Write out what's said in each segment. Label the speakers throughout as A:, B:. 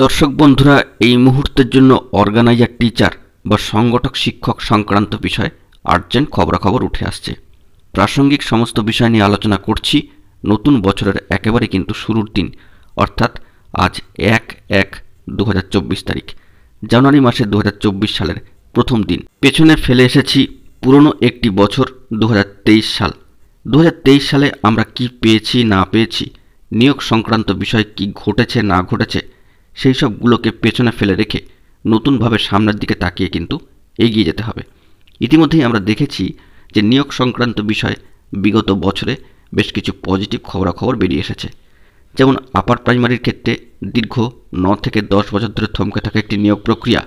A: দর্শক বন্ধুরা, এই মুহূর্তের জন্য অর্গানাইজার টিচার বা সংগঠক শিক্ষক সংক্রান্ত বিষয়ে আর্জেন্ট খবরাখবর উঠে আসছে। প্রাসঙ্গিক সমস্ত বিষয় নিয়ে আলোচনা করছি। নতুন বছরের একেবারে কিন্তু শুরুর দিন, অর্থাৎ আজ 1/1/2024 তারিখ, জানুয়ারি মাসের 2024 সালের প্রথম দিন। পেছনে ফেলে এসেছি পুরনো একটি বছর, 2023 সাল। 2023 সালে আমরা কি পেয়েছি না পেয়েছি, নিয়োগ সংক্রান্ত বিষয় কি ঘটেছে না ঘটেছে, সেই সবগুলোকে পেছনে ফেলে রেখে নতুনভাবে সামনের দিকে তাকিয়ে কিন্তু এগিয়ে যেতে হবে। ইতিমধ্যেই আমরা দেখেছি যে নিয়োগ সংক্রান্ত বিষয়ে বিগত বছরে বেশ কিছু পজিটিভ খবরাখবর বেরিয়ে এসেছে। যেমন আপার প্রাইমারির ক্ষেত্রে দীর্ঘ 9 থেকে 10 বছর ধরে থমকে থাকা একটি নিয়োগ প্রক্রিয়া,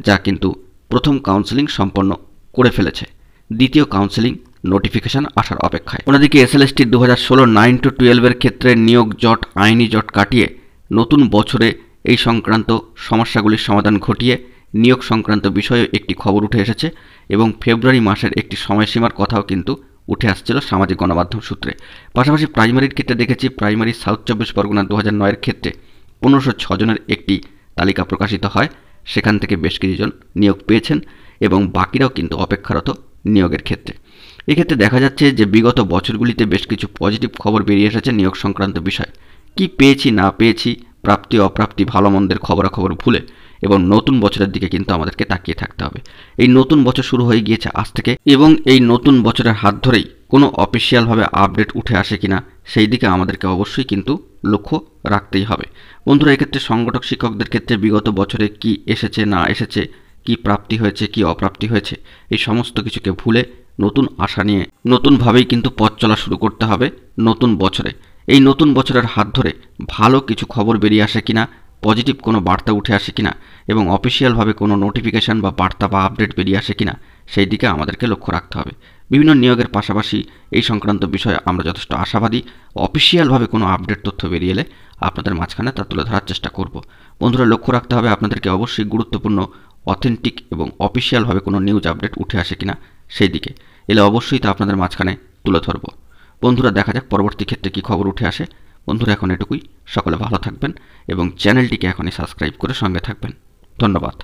A: যা কিন্তু প্রথম কাউন্সেলিং সম্পন্ন করে ফেলেছে। দ্বিতীয় কাউন্সেলিং নোটিফিকেশন আসার অপেক্ষায়। অন্যদিকে এসএলএসটি 2016 9-12 ক্ষেত্রে নিয়োগ জট, আইনি জট কাটিয়ে নতুন বছরে এই সংক্রান্ত সমস্যাগুলির সমাধান ঘটিয়ে নিয়োগ সংক্রান্ত বিষয়ে একটি খবর উঠে এসেছে এবং ফেব্রুয়ারি মাসের একটি সময়সীমার কথাও কিন্তু উঠে আসছিল সামাজিক গণমাধ্যম সূত্রে। পাশাপাশি প্রাইমারির ক্ষেত্রে দেখেছি, প্রাইমারি সাউথ 24 পরগনা 2009 ক্ষেত্রে 1506 জনের একটি তালিকা প্রকাশিত হয়। সেখান থেকে বেশ কিছুজন নিয়োগ পেয়েছেন এবং বাকিরাও কিন্তু অপেক্ষারত নিয়োগের ক্ষেত্রে। এক্ষেত্রে দেখা যাচ্ছে যে বিগত বছরগুলিতে বেশ কিছু পজিটিভ খবর বেরিয়ে এসেছে নিয়োগ সংক্রান্ত বিষয়। কি পেয়েছি না পেয়েছি, প্রাপ্তি অপ্রাপ্তি, ভালো মন্দের খবরাখবর ভুলে এবং নতুন বছরের দিকে কিন্তু আমাদেরকে তাকিয়ে থাকতে হবে। এই নতুন বছর শুরু হয়ে গিয়েছে আজ থেকে এবং এই নতুন বছরের হাত ধরেই কোনো অফিসিয়ালভাবে আপডেট উঠে আসে কিনা সেই দিকে আমাদেরকে অবশ্যই কিন্তু লক্ষ্য রাখতেই হবে। বন্ধুরা, এক্ষেত্রে সংগঠক শিক্ষকদের ক্ষেত্রে বিগত বছরে কি এসেছে না এসেছে, কি প্রাপ্তি হয়েছে কি অপ্রাপ্তি হয়েছে, এই সমস্ত কিছুকে ভুলে নতুন আশা নিয়ে নতুনভাবেই কিন্তু পথ চলা শুরু করতে হবে নতুন বছরে। এই নতুন বছরের হাত ধরে ভালো কিছু খবর বেরিয়ে আসে কিনা, পজিটিভ কোনো বার্তা উঠে আসে কিনা এবং অফিসিয়ালভাবে কোনো নোটিফিকেশান বা বার্তা বা আপডেট বেরিয়ে আসে কিনা সেই দিকে আমাদেরকে লক্ষ্য রাখতে হবে। বিভিন্ন নিয়োগের পাশাপাশি এই সংক্রান্ত বিষয়ে আমরা যথেষ্ট আশাবাদী। অফিসিয়ালভাবে কোনো আপডেট তথ্য বেরিয়ে এলে আপনাদের মাঝখানে তা তুলে ধরার চেষ্টা করব। বন্ধুরা, লক্ষ্য রাখতে হবে আপনাদেরকে অবশ্যই গুরুত্বপূর্ণ, অথেন্টিক এবং অফিসিয়ালভাবে কোনো নিউজ আপডেট উঠে আসে কিনা সেই দিকে এলে অবশ্যই তা আপনাদের মাঝখানে তুলে ধরব। বন্ধুরা, দেখা যাক পরবর্তী ক্ষেত্রে কী খবর উঠে আসে। বন্ধুরা, এখন এটুকুই। সকলে ভালো থাকবেন এবং চ্যানেলটিকে এখনই সাবস্ক্রাইব করে সঙ্গে থাকবেন। ধন্যবাদ।